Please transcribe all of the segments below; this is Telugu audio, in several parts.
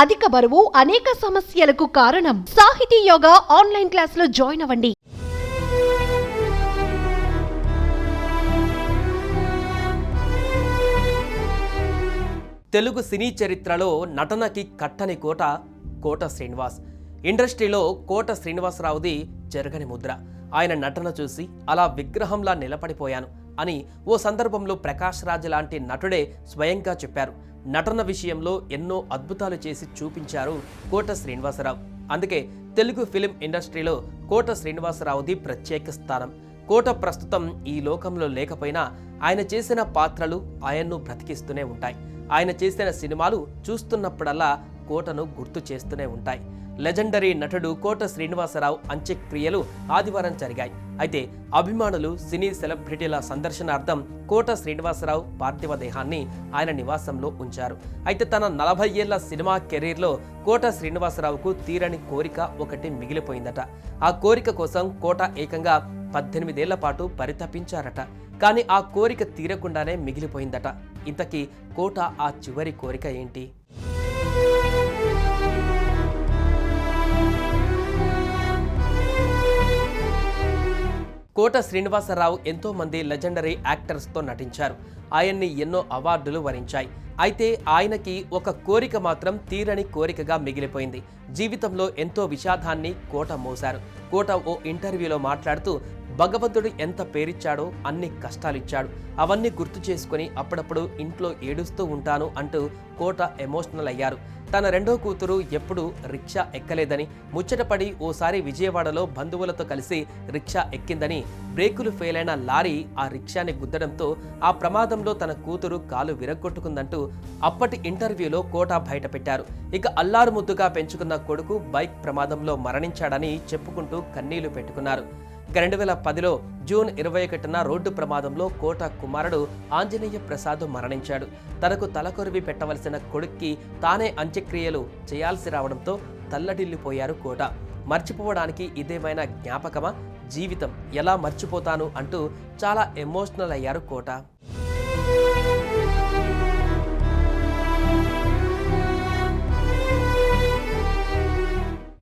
అధిక బరువు అనేక సమస్యలకు కారణం. సాహితీ యోగా ఆన్లైన్ క్లాసులో జాయిన్ అవ్వండి. తెలుగు సినీ చరిత్రలో నటనకి కట్టని కోట కోట శ్రీనివాస్. ఇండస్ట్రీలో కోట శ్రీనివాసరావుది జరగని ముద్ర. ఆయన నటన చూసి అలా విగ్రహంలా నిలబడిపోయాను అని ఓ సందర్భంలో ప్రకాష్ రాజ్ లాంటి నటుడే స్వయంగా చెప్పారు. నటన విషయంలో ఎన్నో అద్భుతాలు చేసి చూపించారు కోట శ్రీనివాసరావు. అందుకే తెలుగు ఫిలిం ఇండస్ట్రీలో కోట శ్రీనివాసరావుది ప్రత్యేక స్థానం. కోట ప్రస్తుతం ఈ లోకంలో లేకపోయినా ఆయన చేసిన పాత్రలు ఆయన్ను బ్రతికిస్తూనే ఉంటాయి. ఆయన చేసిన సినిమాలు చూస్తున్నప్పుడల్లా కోటను గుర్తు చేస్తూనే ఉంటాయి. లెజెండరీ నటుడు కోట శ్రీనివాసరావు అంత్యక్రియలు ఆదివారం జరిగాయి. అయితే అభిమానులు, సినీ సెలబ్రిటీల సందర్శనార్థం కోట శ్రీనివాసరావు పార్థివ దేహాన్ని ఆయన నివాసంలో ఉంచారు. అయితే తన 40 ఏళ్ల సినిమా కెరీర్లో కోట శ్రీనివాసరావుకు తీరని కోరిక ఒకటి మిగిలిపోయిందట. ఆ కోరిక కోసం కోట ఏకంగా 18 ఏళ్ల పాటు పరితపించారట. కానీ ఆ కోరిక తీరకుండానే మిగిలిపోయిందట. ఇంతకీ కోట ఆ చివరి కోరిక ఏంటి? కోట శ్రీనివాసరావు ఎంతో మంది లెజెండరీ యాక్టర్స్తో నటించారు. ఆయన్ని ఎన్నో అవార్డులు వరించాయి. అయితే ఆయనకి ఒక కోరిక మాత్రం తీరని కోరికగా మిగిలిపోయింది. జీవితంలో ఎంతో విషాదాన్ని కోట మోశారు. కోట ఓ ఇంటర్వ్యూలో మాట్లాడుతూ భగవంతుడు ఎంత పేరిచ్చాడో అన్ని కష్టాలిచ్చాడు, అవన్నీ గుర్తు చేసుకుని అప్పుడప్పుడు ఇంట్లో ఏడుస్తూ ఉంటాను అంటూ కోట ఎమోషనల్ అయ్యారు. తన రెండో కూతురు ఎప్పుడూ రిక్షా ఎక్కలేదని, ముచ్చటపడి ఓసారి విజయవాడలో బంధువులతో కలిసి రిక్షా ఎక్కిందని, బ్రేకులు ఫెయిల్ అయిన లారీ ఆ రిక్షాని గుద్దడంతో ఆ ప్రమాదంలో తన కూతురు కాలు విరగ్గొట్టుకుందంటూ అప్పటి ఇంటర్వ్యూలో కోట బయటపెట్టారు. ఇక అల్లారు ముద్దుగా పెంచుకున్న కొడుకు బైక్ ప్రమాదంలో మరణించాడని చెప్పుకుంటూ కన్నీళ్లు పెట్టుకున్నారు. 2010లో జూన్ 21న రోడ్డు ప్రమాదంలో కోట కుమారుడు ఆంజనేయ ప్రసాద్ మరణించాడు. తనకు తలకొరివి పెట్టవలసిన కొడుక్కి తానే అంత్యక్రియలు చేయాల్సి రావడంతో తల్లడిల్లిపోయారు కోట. మర్చిపోవడానికి ఇదేమైనా జ్ఞాపకమా? జీవితం ఎలా మర్చిపోతాను అంటూ చాలా ఎమోషనల్ అయ్యారు కోట.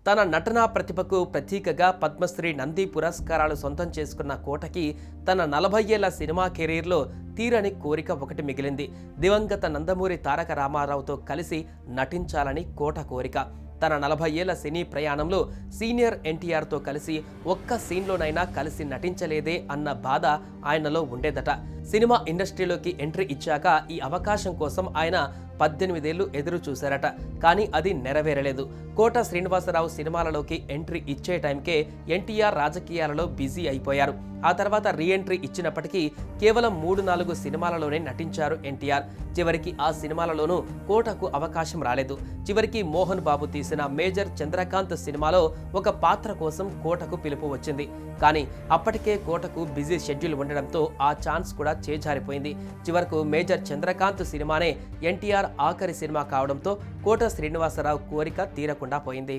తన నటనా ప్రతిభకు ప్రతీకగా పద్మశ్రీ, నంది పురస్కారాలు సొంతం చేసుకున్న కోటకి తన 40 ఏళ్ల సినిమా కెరీర్లో తీరని కోరిక ఒకటి మిగిలింది. దివంగత నందమూరి తారక రామారావుతో కలిసి నటించాలని కోట కోరిక. తన 40 ఏళ్ల సినీ ప్రయాణంలో సీనియర్ ఎన్టీఆర్తో కలిసి ఒక్క సీన్లోనైనా కలిసి నటించలేదే అన్న బాధ ఆయనలో ఉండేదట. సినిమా ఇండస్ట్రీలోకి ఎంట్రీ ఇచ్చాక ఈ అవకాశం కోసం ఆయన 18 ఏళ్లు ఎదురు చూశారట. కానీ అది నెరవేరలేదు. కోట శ్రీనివాసరావు సినిమాలలోకి ఎంట్రీ ఇచ్చే టైంకే ఎన్టీఆర్ రాజకీయాలలో బిజీ అయిపోయారు. ఆ తర్వాత రీఎంట్రీ ఇచ్చినప్పటికీ కేవలం 3-4 సినిమాలలోనే నటించారు ఎన్టీఆర్. చివరికి ఆ సినిమాలలోనూ కోటకు అవకాశం రాలేదు. చివరికి మోహన్ బాబు తీసిన మేజర్ చంద్రకాంత్ సినిమాలో ఒక పాత్ర కోసం కోటకు పిలుపు వచ్చింది. కానీ అప్పటికే కోటకు బిజీ షెడ్యూల్ ఉండడంతో ఆ ఛాన్స్ కూడా చేజారిపోయింది. చివరకు మేజర్ చంద్రకాంత్ సినిమానే ఎన్టీఆర్ ఆఖరి సినిమా కావడంతో కోట శ్రీనివాసరావు కోరిక తీరకుండా పోయింది.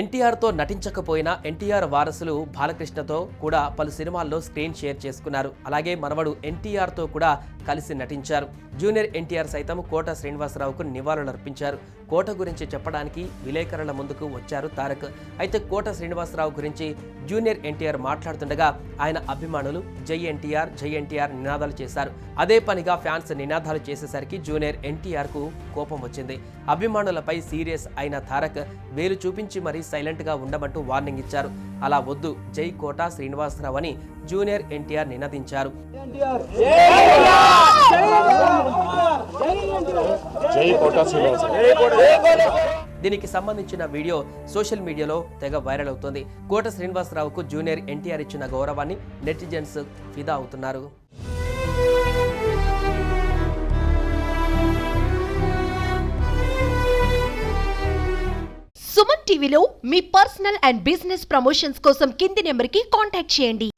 ఎన్టీఆర్తో నటించకపోయినా ఎన్టీఆర్ వారసులు బాలకృష్ణతో కూడా పలు సినిమాల్లో స్క్రీన్ షేర్ చేసుకున్నారు. అలాగే మనవడు ఎన్టీఆర్తో కూడా కలిసి నటించారు. జూనియర్ ఎన్టీఆర్ సైతం కోట శ్రీనివాసరావుకు నివాళులర్పించారు. కోట గురించి చెప్పడానికి విలేకరుల ముందుకు వచ్చారు తారక్. అయితే కోట శ్రీనివాసరావు గురించి జూనియర్ ఎన్టీఆర్ మాట్లాడుతుండగా ఆయన అభిమానులు జై ఎన్టీఆర్ నినాదాలు చేశారు. అదే పనిగా ఫ్యాన్స్ నినాదాలు చేసేసరికి జూనియర్ ఎన్టీఆర్కు కోపం వచ్చింది. అభిమానులపై సీరియస్ అయిన తారక్ వేలు చూపించి మరీ సైలెంట్గా ఉండమంటూ వార్నింగ్ ఇచ్చారు. అలా వద్దు, జై కోట శ్రీనివాసరావు అని జూనియర్ ఎన్టీఆర్ నినదించారు. దీనికి సంబంధించిన వీడియో సోషల్ మీడియాలో తెగ వైరల్ అవుతోంది. కోట శ్రీనివాసరావుకు జూనియర్ ఎన్టీఆర్ ఇచ్చిన గౌరవాన్ని నెటిజన్స్ ఫిదా అవుతున్నారు. సుమన్ టీవీలో మీ పర్సనల్ అండ్ బిజినెస్ ప్రమోషన్స్ కోసం కింది నెంబర్కి కాంటాక్ట్ చేయండి.